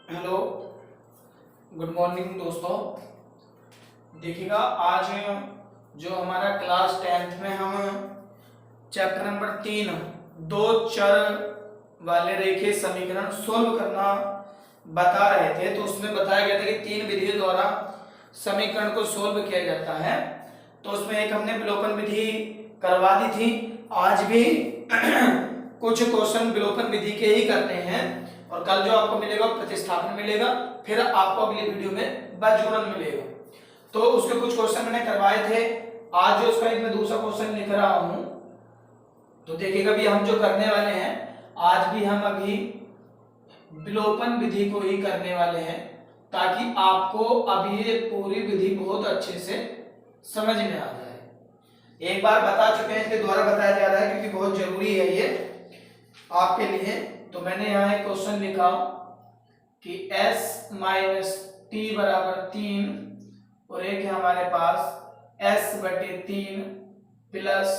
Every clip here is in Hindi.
हेलो, गुड मॉर्निंग दोस्तों। देखिएगा, आज जो हमारा क्लास 10th में हम चैप्टर नंबर 3 दो चर वाले रेखीय समीकरण सोल्व करना बता रहे थे। तो उसमें बताया गया था कि 3 विधियों द्वारा समीकरण को सोल्व किया जाता है। तो उसमें एक हमने विलोपन विधि करवा दी थी। आज भी कुछ क्वेश्चन विलोपन विधि के ही करने हैं और कल जो आपको मिलेगा प्रतिस्थापन मिलेगा, फिर आपको अगली वीडियो में बजूरन मिलेगा। तो उसके कुछ क्वेश्चन मैंने करवाए थे। आज जो उसका एक मैं दूसरा क्वेश्चन लिख रहा हूं, तो देखिएगा भी हम जो करने वाले हैं, आज भी हम अभी विलोपन विधि को ही करने वाले हैं, ताकि आपको अभी ये पूरी विधि बहुत अच्छे से समझ में आ जाए। एक बार बता चुके हैं, इसके द्वारा बताया जा रहा है क्योंकि बहुत जरूरी है ये आपके लिए। तो मैंने यहाँ एक क्वेश्चन लिखा कि s माइनस टी बराबर 3 और एक है हमारे पास s बटे 3 प्लस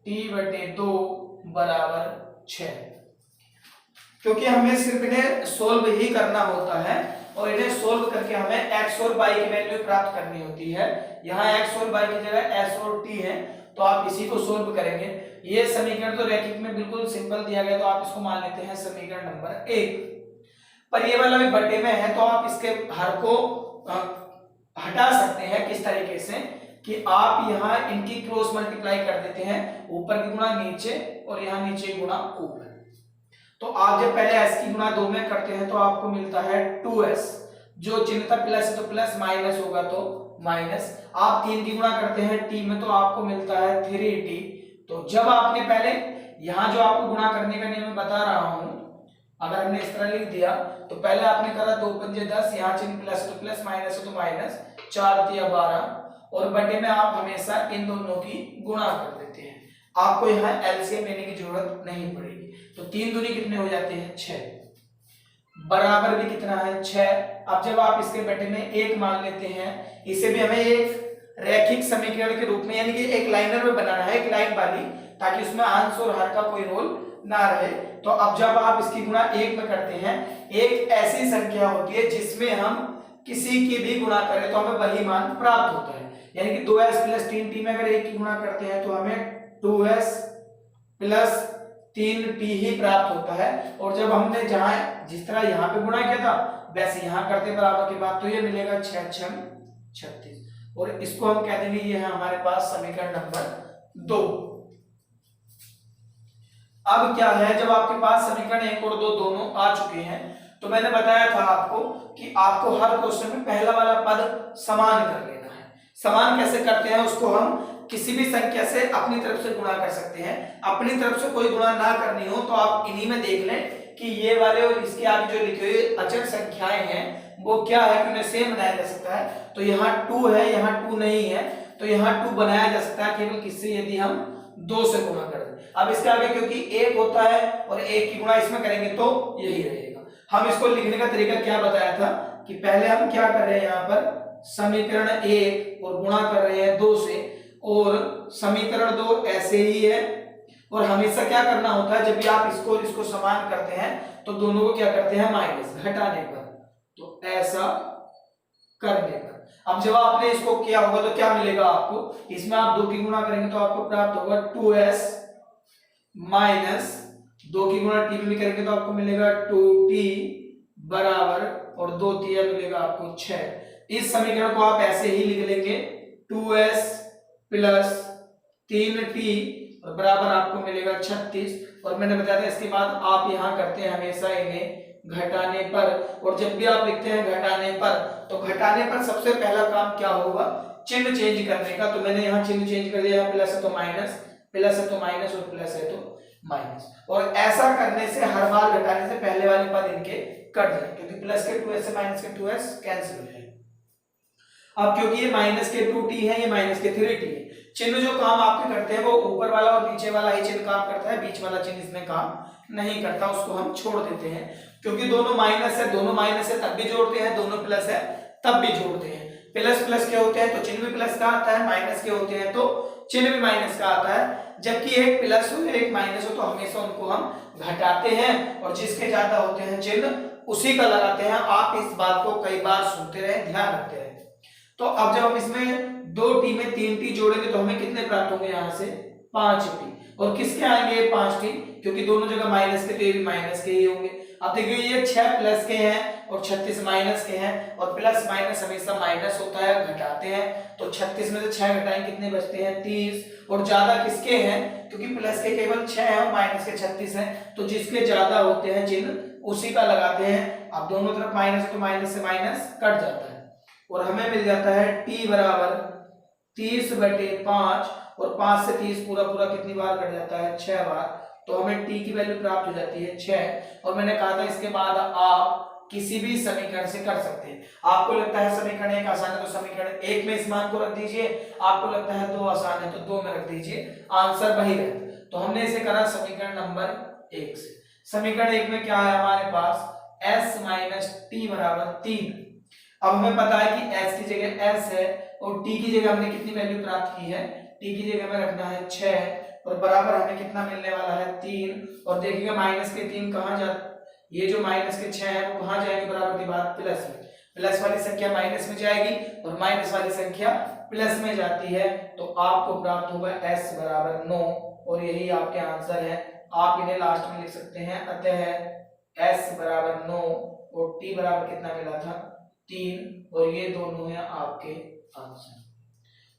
टी बटे 2 बराबर 6। क्योंकि हमें सिर्फ इन्हें सोल्व ही करना होता है और इन्हें सोल्व करके हमें x और y की वैल्यू प्राप्त करनी होती है। यहाँ x और y की जगह s और t है, तो आप इसी को सोल्व करेंगे। ये समीकरण तो रैखिक में बिल्कुल सिंपल दिया गया, तो आप इसको मान लेते हैं समीकरण नंबर 1। पर ये वाला भी बटे में है, तो आप इसके हर को हटा सकते हैं किस तरीके से कि आप यहाँ इनकी क्रॉस मल्टीप्लाई कर देते हैं, ऊपर की गुणा नीचे और यहाँ नीचे गुणा ऊपर। तो आप जब पहले s की गुणा 2 में करते हैं तो आपको मिलता है 2s, जो चिन्ह था प्लस है तो प्लस, माइनस होगा तो माइनस। आप 3 की गुणा करते हैं t में तो आपको मिलता है 3t। तो जब आपने पहले यहाँ जो आपको गुणा करने का नियम बता रहा हूं, अगर हमने इस तरह लिख दिया तो पहले आपने करा 2 पंजे 10, यहाँ चिन्ह प्लस तो प्लस, माइनस तो माइनस, 4 तिया 12 और बटे में आप हमेशा इन दोनों की गुणा कर देते हैं। आपको यहाँ एलसीएम लेने की जरूरत नहीं पड़ेगी। तो 3 दूनी कितने हो जाते हैं 6, बराबर भी कितना है 6। अब जब आप इसके बटे में 1 मान लेते हैं, इसे भी हमें एक रैखिक समीकरण के रूप में यानी कि एक लाइनर में बनाना है, एक लाइन वाली, ताकि उसमें अंश और हर का कोई रोल ना रहे। तो अब जब आप इसकी गुणा 1 में करते हैं, एक ऐसी संख्या होती है जिसमें हम किसी की भी गुणा करें तो हमें वही मान प्राप्त होता है। यानी कि 2s प्लस 3t में अगर 1 की गुणा करते हैं तो हमें 2s प्लस 3t ही प्राप्त होता है। और जब हमने जहां जिस तरह यहाँ पे गुणा किया था वैसे यहाँ करते बराबर के बाद, तो ये मिलेगा 6 6 36 और इसको हम कह देंगे ये है हमारे पास समीकरण नंबर 2। अब क्या है, जब आपके पास समीकरण 1 और 2 दोनों आ चुके हैं, तो मैंने बताया था आपको कि आपको हर क्वेश्चन में पहला वाला पद समान कर लेना है। समान कैसे करते हैं, उसको हम किसी भी संख्या से अपनी तरफ से गुणा कर सकते हैं। अपनी तरफ से कोई गुणा ना करनी हो तो आप इन्हीं में देख लें कि ये वाले और इसके आगे जो लिखे हुए अचर संख्याएं हैं वो क्या है कि उन्हें सेम बनाया जा सकता है। तो यहाँ 2 है, यहाँ 2 नहीं है, तो यहाँ 2 बनाया जा सकता है केवल किससे, यदि हम 2 से गुणा कर दें। अब इसके आगे क्योंकि 1 होता है और 1 की गुणा इसमें करेंगे तो यही रहेगा। हम इसको लिखने का तरीका क्या बताया था कि पहले हम क्या कर रहे हैं, यहाँ पर समीकरण 1 और गुणा कर रहे हैं 2 से, और समीकरण 2 ऐसे ही है। और हमेशा क्या करना होता है, जब भी आप इसको और इसको समान करते हैं तो दोनों को क्या करते हैं माइनस, घटाने पर। तो ऐसा करने पर अब जब आपने इसको किया होगा तो क्या मिलेगा आपको, इसमें आप 2 की गुणा करेंगे तो आपको प्राप्त होगा 2s माइनस 2 की गुणा t में भी करेंगे तो आपको मिलेगा 2t बराबर, और 2 तिया मिलेगा आपको 6। इस समीकरण को आप ऐसे ही लिख लेंगे 2s प्लस 3t और बराबर आपको मिलेगा 36। और मैंने बताया था इसके बाद आप यहाँ करते हैं हमेशा इन्हें घटाने पर। और जब भी आप लिखते हैं घटाने पर, तो घटाने पर सबसे पहला काम क्या होगा, चिन्ह चेंज करने का। तो मैंने यहाँ चिन्ह चेंज कर दिया, प्लस है तो माइनस, प्लस है तो माइनस और प्लस है तो माइनस। और ऐसा करने से हर बार घटाने से पहले वाले पद इनके कट जाए, क्योंकि प्लस के 2s से माइनस के 2s कैंसिल हो जाए। अब क्योंकि ये माइनस के 2t है, ये माइनस के 3t है, चिन्ह जो काम आपके करते हैं वो ऊपर वाला और नीचे वाला ही चिन्ह काम करता है, बीच वाला चिन्ह इसमें काम नहीं करता, उसको हम छोड़ देते हैं। क्योंकि दोनों माइनस है, दोनों माइनस है तब भी जोड़ते हैं, दोनों प्लस है तब भी जोड़ते हैं। प्लस प्लस के होते हैं तो चिन्ह भी प्लस का आता है, माइनस के होते हैं तो चिन्ह भी माइनस का आता है। जबकि एक प्लस हो एक माइनस हो तो हमेशा उनको हम घटाते हैं, और जिसके ज्यादा होते हैं चिन्ह उसी का लगाते हैं। आप इस बात को कई बार सुनते रहे, ध्यान रखते रहे। तो अब जब हम इसमें 2t में 3t जोड़ेंगे तो हमें कितने प्राप्त होंगे, यहाँ से 5t। और किसके आएंगे 5t, क्योंकि दोनों जगह माइनस के, तो ये भी माइनस के ही होंगे। अब देखिए ये 6 प्लस के हैं और 36 माइनस के हैं, और प्लस माइनस हमेशा माइनस होता है, घटाते हैं। तो 36 में से 6 घटाएं कितने बचते हैं 30। और ज्यादा किसके हैं, क्योंकि प्लस के केवल 6 हैं और माइनस के 36 हैं, तो जिसके ज्यादा होते हैं चिन्ह उसी का लगाते हैं। अब दोनों तरफ माइनस, तो माइनस से माइनस कट जाता है और हमें मिल जाता है t बराबर 30/5। और 5 से 30 पूरा पूरा कितनी बार कट जाता है, 6 बार। तो हमें t की वैल्यू प्राप्त हो जाती है 6। और मैंने कहा था इसके बाद आप किसी भी समीकरण से कर सकते हैं। आपको लगता है समीकरण 1 आसान है तो समीकरण 1 में इस मान को रख दीजिए, आपको लगता है 2 आसान है तो 2 में रख दीजिए, आंसर वही रहता। तो हमने इसे करा समीकरण नंबर 1 से। समीकरण 1 में क्या है हमारे पास, s माइनस टी बराबर 3। अब हमें पता है कि s की जगह s है और t की जगह हमने कितनी वैल्यू प्राप्त की है, t की जगह में रखना है 6 और बराबर हमें कितना मिलने वाला है 3। और देखिएगा माइनस के 3 कहां जा, ये जो माइनस के 6 है वो कहां जाएंगे, बराबर की बात प्लस में। प्लस वाली संख्या माइनस में जाएगी और माइनस वाली संख्या प्लस में जाती है, तो आपको प्राप्त होगा s बराबर 9। और यही आपके आंसर है। आप इन्हें लास्ट में लिख सकते हैं। अतः s बराबर 9 और t बराबर कितना मिला था 3, और ये दोनों हैं आपके आंसर।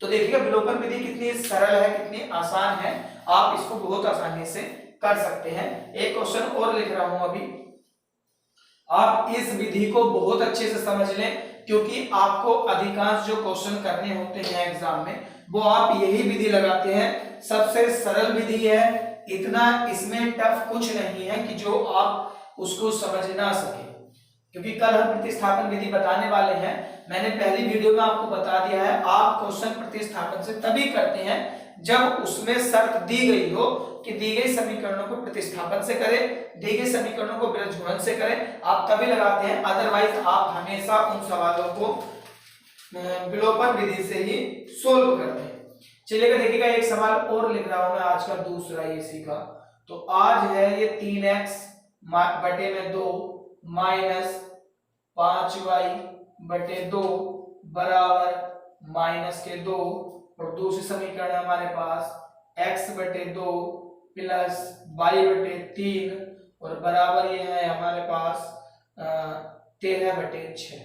तो देखिएगा विलोपन विधि कितनी सरल है, कितनी आसान है, आप इसको बहुत आसानी से कर सकते हैं। एक क्वेश्चन और लिख रहा हूं अभी, आप इस विधि को बहुत अच्छे से समझ लें, क्योंकि आपको अधिकांश जो क्वेश्चन करने होते हैं एग्जाम में वो आप यही विधि लगाते हैं। सबसे सरल विधि है, इतना इसमें टफ कुछ नहीं है कि जो आप उसको समझ ना सके। क्योंकि कल हम प्रतिस्थापन विधि बताने वाले हैं, मैंने पहली वीडियो में आपको बता दिया है, आप क्वेश्चन प्रतिस्थापन से तभी करते हैं जब उसमें शर्त दी गई हो कि दी गई समीकरणों को प्रतिस्थापन से करें, दी गई समीकरणों को बीजगुणन से करें, आप तभी लगाते हैं। अदरवाइज आप हमेशा उन सवालों को विलोपन विधि से ही सोल्व करते हैं। चलिएगा देखिएगा एक सवाल और लिख रहा हूं मैं, आज का दूसरा इसी का। तो आज है ये 3x बटे में 2 माइनस 5y/2 बराबर माइनस के 2। और दूसरी समीकरण है हमारे पास x/2 प्लस y/3 और बराबर ये है हमारे पास 13/6।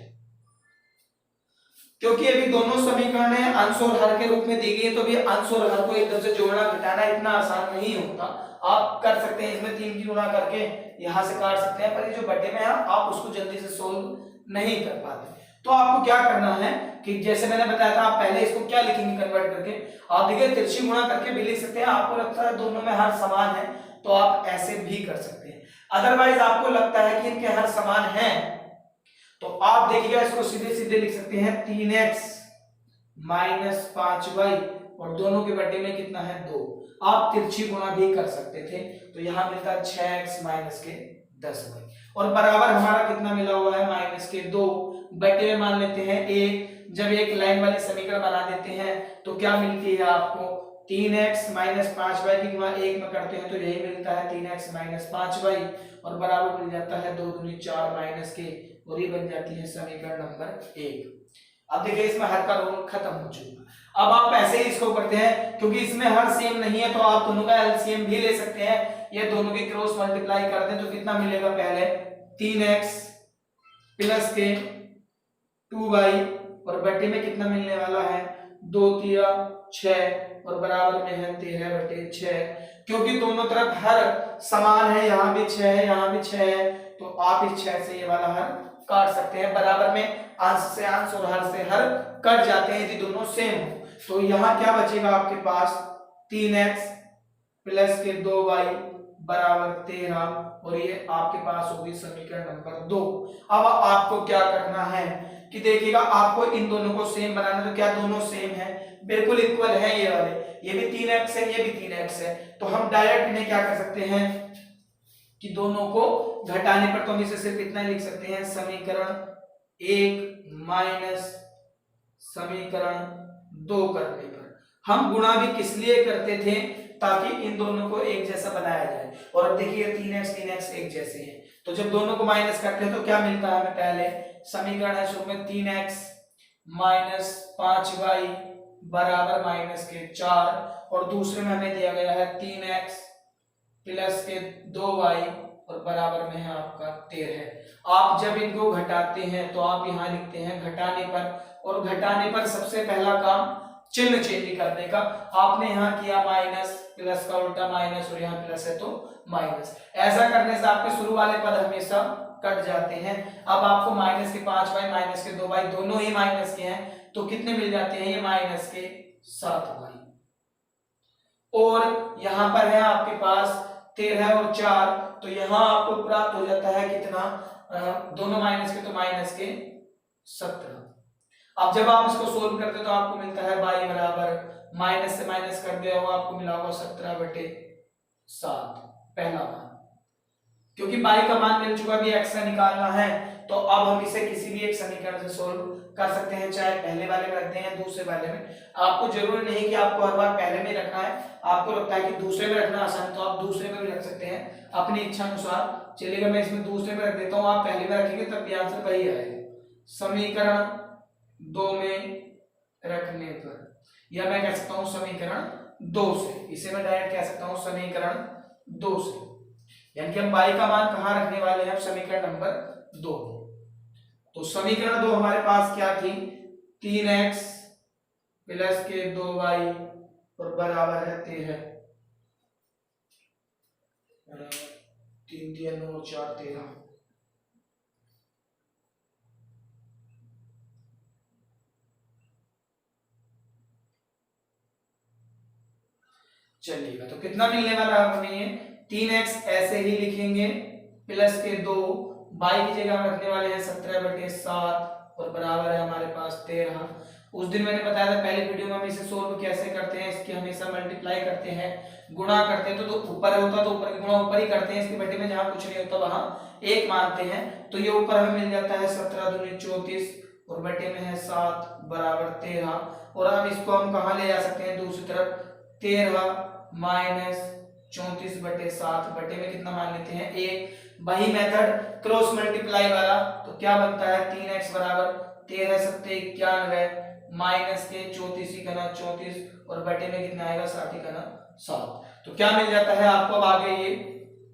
क्योंकि अभी दोनों समीकरण है अंश और हर के रूप में दी गई है, तो भी अंश और हर को एकदम से जोड़ना घटाना इतना आसान नहीं होता। आप कर सकते हैं, इसमें 3 की गुणा करके यहां से काट सकते हैं, पर ये जो बटे में है आप उसको जल्दी से सोल्व नहीं कर पाते। तो आपको क्या करना है कि जैसे मैंने बताया था, आप पहले इसको क्या लिखेंगे कन्वर्ट करके, आप देखिए तिरछी गुणा करके भी लिख सकते हैं। आपको लगता है दोनों में हर समान है तो आप ऐसे भी कर सकते हैं। अदरवाइज आपको लगता है कि इनके हर समान है तो आप देखिएगा इसको सीधे सीधे लिख सकते हैं 3x माइनस 5y और दोनों के बटे में कितना है 2। आप तिरछी गुणा भी कर सकते थे, तो यहां मिलता है 6x माइनस के 10y और बराबर हमारा कितना मिला हुआ है माइनस के 2 बटे में मान लेते हैं 1। जब एक लाइन वाले समीकरण बना देते हैं तो क्या मिलती है आपको 3x माइनस 5y की गुणा 1 में करते हैं तो यही मिलता है 3x माइनस 5y और बराबर मिल जाता है 2 दूनी 4 माइनस के, और ये बन जाती है समीकरण नंबर 1। अब देखिए इसमें हर का रोल खत्म हो चुका। अब आप ऐसे ही इसको करते हैं, क्योंकि इसमें हर सेम नहीं है तो आप दोनों का एलसीएम भी ले सकते हैं। ये दोनों की क्रॉस मल्टीप्लाई कर दें तो कितना मिलेगा, पहले 3x प्लस के 2y और बटे में कितना मिलने वाला है 2 तिया 6 और बराबर में है 13/6। क्योंकि दोनों तरफ हर समान है, यहाँ भी 6 है यहाँ भी 6 है, तो आप इस 6 से ये वाला हर काट सकते हैं। बराबर में अंश से अंश और हर से हर कट जाते हैं यदि दोनों सेम हो। तो यहाँ क्या बचेगा आपके पास 3x प्लस के 2y बराबर 13 और ये आपके पास होगी समीकरण नंबर 2। अब आपको क्या करना है कि देखिएगा आपको इन दोनों को सेम बनाना, तो क्या दोनों सेम है, बिल्कुल इक्वल है ये वाले, ये भी 3x है ये भी 3x है, तो हम डायरेक्ट इन्हें क्या कर सकते हैं कि दोनों को घटाने पर तो हम इसे सिर्फ इतना लिख सकते हैं समीकरण 1 माइनस समीकरण 2 करने पर। हम गुणा भी किस लिए करते थे, ताकि इन दोनों को एक जैसा बनाया जाए। और अब देखिए 3x एक जैसे हैं, तो जब दोनों को माइनस करते हैं तो क्या मिलता है हमें, पहले समीकरण है शुरू में 3x माइनस 5y बराबर माइनस के 4, और दूसरे में हमें दिया गया है 3x प्लस के 2y और बराबर में है आपका 13। आप जब इनको घटाते हैं तो आप यहाँ लिखते हैं घटाने पर, और घटाने पर सबसे पहला काम चिन्ह चेंज करने का। आपने यहाँ किया माइनस, प्लस का उल्टा माइनस, और यहाँ प्लस है तो माइनस। ऐसा करने से आपके शुरू वाले पद हमेशा कट जाते हैं। अब आपको माइनस के 5y माइनस के 2y दोनों ही माइनस के हैं, तो कितने मिल जाते हैं, ये माइनस के 7y। और यहाँ पर है आपके पास 13 और 4, तो यहाँ आपको प्राप्त हो जाता है कितना, दोनों माइनस के तो माइनस के 17। अब जब आप इसको सोल्व करते हो तो आपको मिलता है y बराबर, माइनस से माइनस कर दिया होगा, आपको मिला होगा 17/7 पहला मान। क्योंकि y का मान मिल चुका, भी x का निकालना है, तो अब हम इसे किसी भी एक समीकरण से सोल्व कर सकते हैं, चाहे पहले वाले में रखते हैं दूसरे वाले में। आपको जरूरी नहीं कि आपको हर बार पहले में रखना है, आपको लगता है कि दूसरे में रखना आसान, तो आप दूसरे में भी रख सकते हैं अपनी इच्छा अनुसार। चलिएगा मैं इसमें दूसरे में रख देता हूँ, आप पहले में रखेंगे तब भी आंसर वही आएगा। समीकरण 2 में रखने पर, या मैं कह सकता हूं समीकरण 2 से, इसे मैं डायरेक्ट कह सकता हूं समीकरण 2 से, यानी कि हम y का मान कहां रखने वाले हैं, समीकरण नंबर 2। तो समीकरण 2 हमारे पास क्या थी, 3x प्लस के 2y और बराबर है 13, 3 3 और 4 13। चलिएगा, तो कितना मिलने वाला है हमें, ये 3x ऐसे ही लिखेंगे प्लस के 2, y की जगह हम रखने वाले हैं 17/7 और बराबर है हमारे पास 13। उस दिन मैंने बताया था पहले वीडियो में हम इसे सोल्व कैसे करते हैं, इसकी हमेशा मल्टीप्लाई करते हैं, गुणा करते हैं, तो ऊपर होता तो ऊपर की गुणा ऊपर ही करते हैं, इसके बटे में जहां कुछ नहीं होता वहां एक मानते हैं। तो ये ऊपर हमें मिल जाता है 17 दूनी 34 और बटे में है 7 बराबर 13। और अब इसको हम कहां ले जा सकते हैं, दूसरी तरफ 13 माइनस 34/7 बटे में कितना मान लेते हैं 1। वही मेथड क्रॉस मल्टीप्लाई वाला, तो क्या बनता है 3x बराबर 13 7 91 माइनस के 34 का ना 34 और बटे में कितना आएगा 60 का ना 7। तो क्या मिल जाता है आपको, अब आगे ये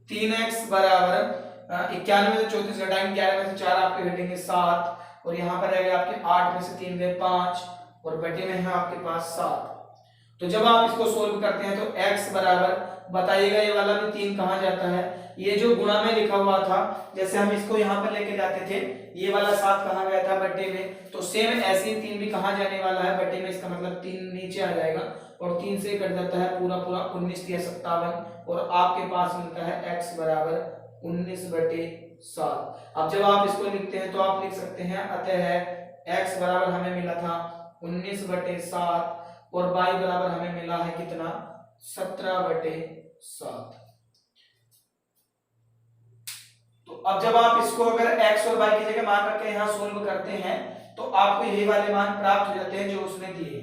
3x बराबर 91 में से 34 घटाएंगे, 11 में से 4 आपके घटेंगे 7 और यहाँ पर रहेगा आपके 8 में से 3 गए 5 और बटे में है आपके पास 7। तो जब आप इसको सोल्व करते हैं तो x बराबर, बताइएगा ये वाला भी 3 कहाँ जाता है, ये जो गुणा में लिखा हुआ था, जैसे हम इसको यहाँ पर लेके जाते थे, ये वाला 7 कहाँ गया था बट्टे में, तो सेम ऐसे ही 3 भी कहाँ जाने वाला है बट्टे में, इसका मतलब 3 नीचे आ जाएगा और 3 से कट जाता है पूरा पूरा 19 या 57 और आपके पास मिलता है x बराबर 19/7। अब जब आप इसको लिखते हैं तो आप लिख सकते हैं अतः x बराबर हमें मिला था 19/7 और y बराबर हमें मिला है कितना 17/7। तो अब जब आप इसको अगर x और y की जगह मान रख के यहाँ सोल्व करते हैं तो आपको यही वाले मान प्राप्त हो जाते हैं जो उसने दिए।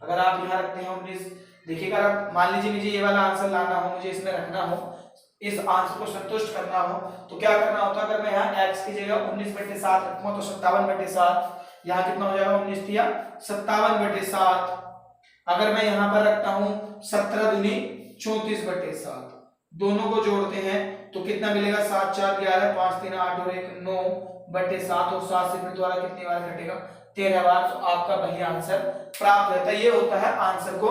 अगर आप यहाँ रखते हैं 19, देखिएगा अगर मान लीजिए मुझे ये वाला आंसर लाना हो, मुझे इसमें रखना हो, इस आंसर को संतुष्ट करना हो, तो क्या करना होता है, अगर मैं यहाँ x की जगह 19/7 रखूंगा तो 57/7, यहाँ कितना हो जाएगा 19 या 57/7। अगर मैं यहाँ पर रखता हूँ 17 दूनी 34/7, दोनों को जोड़ते हैं तो कितना मिलेगा 7 4 11 5 3 8 और 1 9/7 और 7 से फिर द्वारा कितनी बार घटेगा 13 बार। तो आपका वही आंसर प्राप्त होता है। ये होता है आंसर को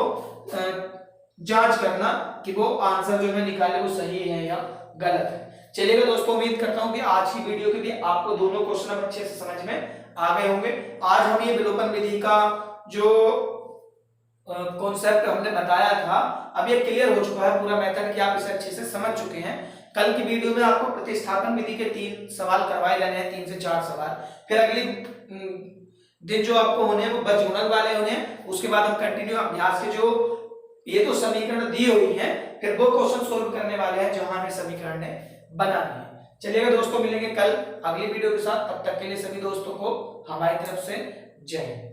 जांच करना कि वो आंसर जो मैं निकाले वो सही है या गलत है। चलिएगा दोस्तों, उम्मीद करता हूँ कि आज की वीडियो के भी आपको दोनों क्वेश्चन अच्छे से समझ में आ गए होंगे। आज हम ये विलोपन विधि का जो कॉन्सेप्ट हमने बताया था, अब ये क्लियर हो चुका है पूरा मेथड कि आप इसे अच्छे से समझ चुके हैं। कल की वीडियो में आपको प्रतिस्थापन विधि के 3 सवाल करवाए जाने हैं, 3 से 4 सवाल। फिर अगली दिन जो आपको होने हैं वो बचगुणक वाले होने हैं। उसके बाद हम कंटिन्यू अभ्यास के जो ये तो समीकरण दी हुई है, फिर वो क्वेश्चन सोल्व करने वाले हैं जहां हमें समीकरण ने बनानी है। चलिएगा दोस्तों, मिलेंगे कल अगली वीडियो के साथ। तब तक के लिए सभी दोस्तों को हमारी तरफ से जय हिंद।